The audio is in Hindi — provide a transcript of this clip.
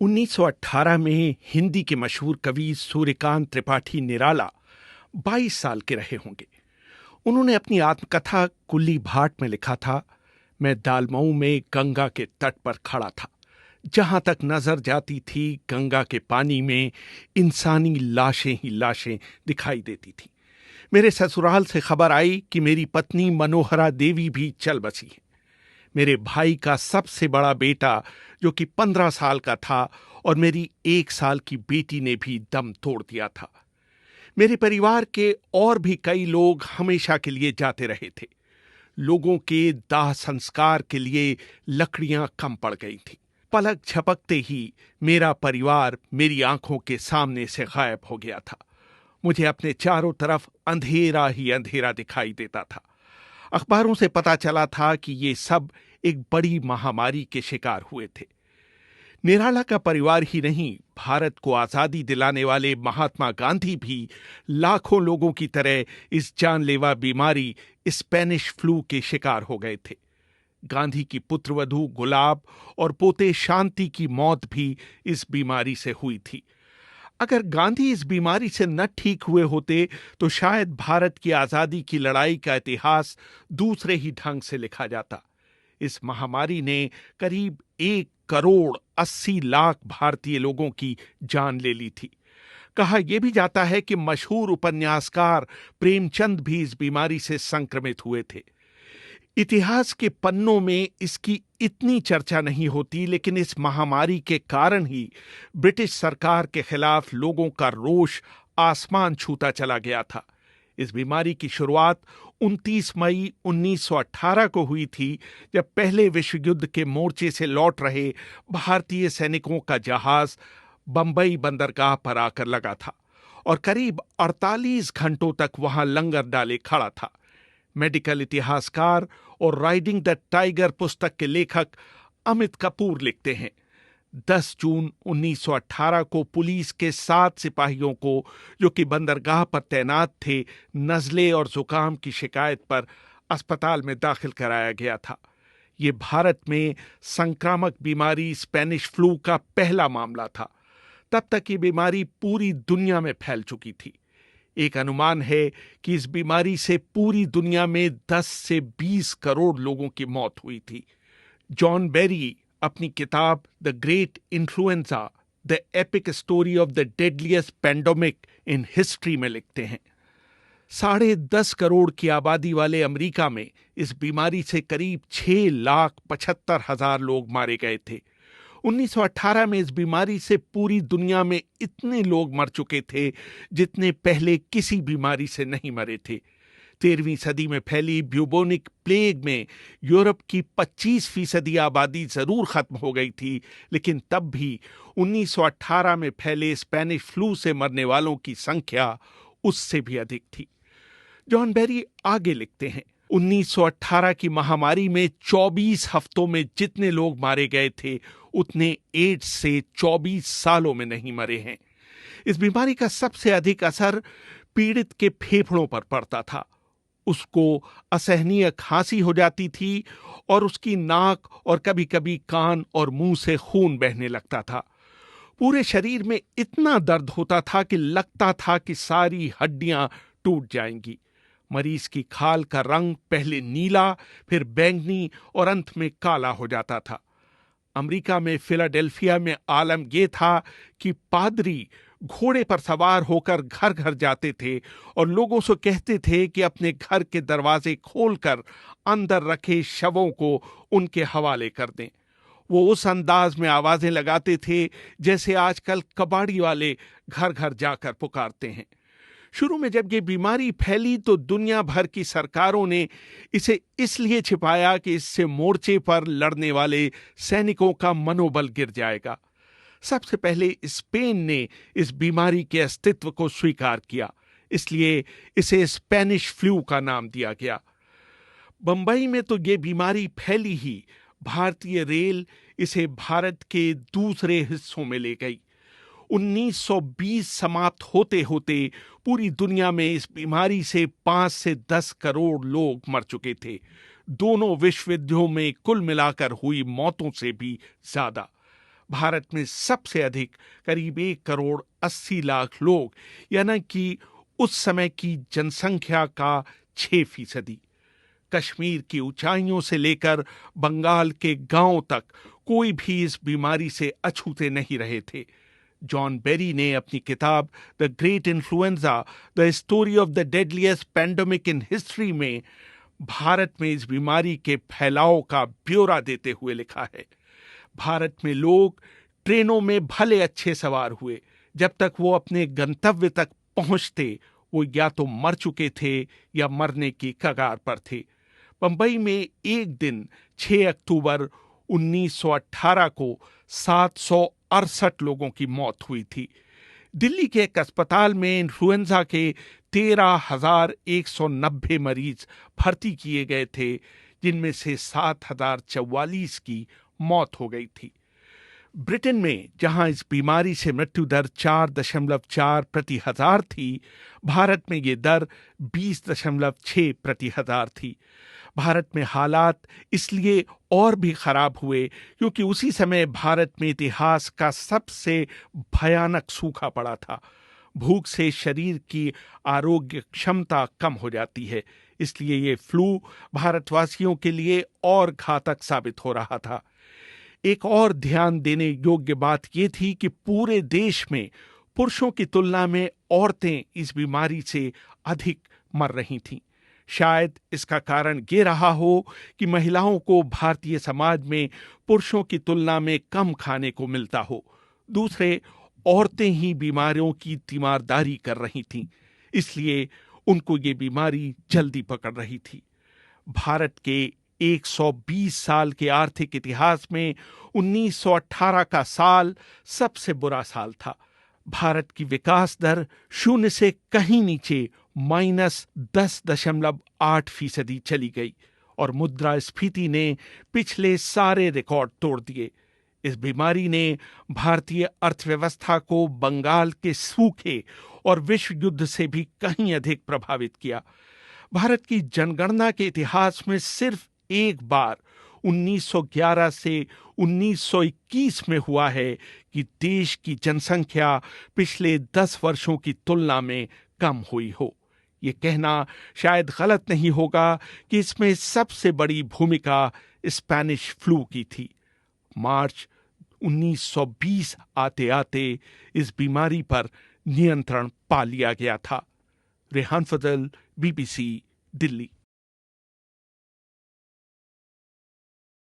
1918 में हिंदी के मशहूर कवि सूर्यकांत त्रिपाठी निराला 22 साल के रहे होंगे। उन्होंने अपनी आत्मकथा कुल्ली भाट में लिखा था, मैं दालमऊ में गंगा के तट पर खड़ा था। जहां तक नजर जाती थी गंगा के पानी में इंसानी लाशें ही लाशें दिखाई देती थी। मेरे ससुराल से खबर आई कि मेरी पत्नी मनोहरा देवी भी चल बसी है। मेरे भाई का सबसे बड़ा बेटा जो कि 15 साल का था और मेरी 1 साल की बेटी ने भी दम तोड़ दिया था। मेरे परिवार के और भी कई लोग हमेशा के लिए जाते रहे थे। लोगों के दाह संस्कार के लिए लकड़ियां कम पड़ गई थी। पलक झपकते ही मेरा परिवार मेरी आंखों के सामने से गायब हो गया था। मुझे अपने चारों तरफ अंधेरा ही अंधेरा दिखाई देता था। अखबारों से पता चला था कि ये सब एक बड़ी महामारी के शिकार हुए थे। निराला का परिवार ही नहीं, भारत को आजादी दिलाने वाले महात्मा गांधी भी लाखों लोगों की तरह इस जानलेवा बीमारी स्पेनिश फ्लू के शिकार हो गए थे। गांधी की पुत्रवधू गुलाब और पोते शांति की मौत भी इस बीमारी से हुई थी। अगर गांधी इस बीमारी से न ठीक हुए होते तो शायद भारत की आजादी की लड़ाई का इतिहास दूसरे ही ढंग से लिखा जाता। इस महामारी ने करीब 1,80,00,000 भारतीय लोगों की जान ले ली थी। कहा यह भी जाता है कि मशहूर उपन्यासकार प्रेमचंद भी इस बीमारी से संक्रमित हुए थे। इतिहास के पन्नों में इसकी इतनी चर्चा नहीं होती, लेकिन इस महामारी के कारण ही ब्रिटिश सरकार के खिलाफ लोगों का रोष आसमान छूता चला गया था। इस बीमारी की शुरुआत 29 मई 1918 को हुई थी, जब पहले विश्व युद्ध के मोर्चे से लौट रहे भारतीय सैनिकों का जहाज बंबई बंदरगाह पर आकर लगा था और करीब 48 घंटों तक वहां लंगर डाले खड़ा था। मेडिकल इतिहासकार और राइडिंग द टाइगर पुस्तक के लेखक अमित कपूर लिखते हैं, 10 जून 1918 को पुलिस के 7 सिपाहियों को जो कि बंदरगाह पर तैनात थे, नज़ले और जुकाम की शिकायत पर अस्पताल में दाखिल कराया गया था। ये भारत में संक्रामक बीमारी स्पेनिश फ्लू का पहला मामला था। तब तक ये बीमारी पूरी दुनिया में फैल चुकी थी। एक अनुमान है कि इस बीमारी से पूरी दुनिया में 10 से 20 करोड़ लोगों की मौत हुई थी। जॉन बेरी अपनी किताब the great influenza, the epic story of the deadliest pandemic in history में लिखते हैं, 10.5 करोड़ की आबादी वाले अमेरिका में इस बीमारी से करीब 6,75,000 लोग मारे गए थे। 1918 में इस बीमारी से पूरी दुनिया में इतने लोग मर चुके थे जितने पहले किसी बीमारी से नहीं मरे थे। 13वीं सदी में फैली ब्यूबोनिक प्लेग में यूरोप की 25% आबादी जरूर खत्म हो गई थी, लेकिन तब भी 1918 में फैले स्पेनिश फ्लू से मरने वालों की संख्या उससे भी अधिक थी। जॉन बेरी आगे लिखते हैं, 1918 की महामारी में 24 हफ्तों में जितने लोग मारे गए थे उतने एड्स से 24 सालों में नहीं मरे हैं। इस बीमारी का सबसे अधिक असर पीड़ित के फेफड़ों पर पड़ता था। उसको असहनीय खांसी हो जाती थी और उसकी नाक और कभी कभी कान और मुंह से खून बहने लगता था। पूरे शरीर में इतना दर्द होता था कि लगता था कि सारी हड्डियां टूट जाएंगी। मरीज की खाल का रंग पहले नीला, फिर बैंगनी और अंत में काला हो जाता था। अमेरिका में फिलाडेल्फिया में आलम यह था कि पादरी घोड़े पर सवार होकर घर घर जाते थे और लोगों से कहते थे कि अपने घर के दरवाजे खोलकर अंदर रखे शवों को उनके हवाले कर दें। वो उस अंदाज में आवाजें लगाते थे जैसे आजकल कबाड़ी वाले घर घर जाकर पुकारते हैं। शुरू में जब ये बीमारी फैली तो दुनिया भर की सरकारों ने इसे इसलिए छिपाया कि इससे मोर्चे पर लड़ने वाले सैनिकों का मनोबल गिर जाएगा। सबसे पहले स्पेन ने इस बीमारी के अस्तित्व को स्वीकार किया, इसलिए इसे स्पेनिश फ्लू का नाम दिया गया। बंबई में तो ये बीमारी फैली ही भारतीय रेल इसे भारत के दूसरे हिस्सों में ले गई। 1920 समाप्त होते होते पूरी दुनिया में इस बीमारी से 5 से 10 करोड़ लोग मर चुके थे। दोनों विश्व युद्धों में कुल मिलाकर हुई मौतों से भी ज्यादा। भारत में सबसे अधिक करीब 1,80,00,000 लोग, यानी कि उस समय की जनसंख्या का 6%। कश्मीर की ऊंचाइयों से लेकर बंगाल के गांवों तक कोई भी इस बीमारी से अछूते नहीं रहे थे। जॉन बेरी ने अपनी किताब the great influenza, the story of the deadliest pandemic in history में भारत में इस बीमारी के फैलाव का ब्यौरा देते हुए लिखा है, भारत में लोग ट्रेनों में भले अच्छे सवार हुए, जब तक वो अपने गंतव्य तक पहुंचते वो या तो मर चुके थे या मरने की कगार पर थे। बंबई में एक दिन 6 अक्टूबर 1918 को 768 लोगों की मौत हुई थी। दिल्ली के एक अस्पताल में इन्फ्लुएंजा के 13,190 मरीज भर्ती किए गए थे, जिनमें से 7,044 की मौत हो गई थी। ब्रिटेन में जहां इस बीमारी से मृत्यु दर 4.4 प्रति हजार थी, भारत में ये दर 20.6 प्रति हजार थी। भारत में हालात इसलिए और भी खराब हुए क्योंकि उसी समय भारत में इतिहास का सबसे भयानक सूखा पड़ा था। भूख से शरीर की आरोग्य क्षमता कम हो जाती है, इसलिए ये फ्लू भारतवासियों के लिए और घातक साबित हो रहा था। एक और ध्यान देने योग्य बात यह थी कि पूरे देश में पुरुषों की तुलना में औरतें इस बीमारी से अधिक मर रही थीं। शायद इसका कारण ये रहा हो कि महिलाओं को भारतीय समाज में पुरुषों की तुलना में कम खाने को मिलता हो। दूसरे, औरतें ही बीमारियों की तीमारदारी कर रही थीं, इसलिए उनको ये बीमारी जल्दी पकड़ रही थी। भारत के 120 साल के आर्थिक इतिहास में 1918 का साल सबसे बुरा साल था। भारत की विकास दर 0 से कहीं नीचे -10.8% चली गई और मुद्रास्फीति ने पिछले सारे रिकॉर्ड तोड़ दिए। इस बीमारी ने भारतीय अर्थव्यवस्था को बंगाल के सूखे और विश्व युद्ध से भी कहीं अधिक प्रभावित किया। भारत की जनगणना के इतिहास में सिर्फ एक बार 1911 से 1921 में हुआ है कि देश की जनसंख्या पिछले 10 वर्षों की तुलना में कम हुई हो। ये कहना शायद गलत नहीं होगा कि इसमें सबसे बड़ी भूमिका स्पेनिश फ्लू की थी। मार्च 1920 आते आते इस बीमारी पर नियंत्रण पा लिया गया था। रेहान फजल, BBC, दिल्ली।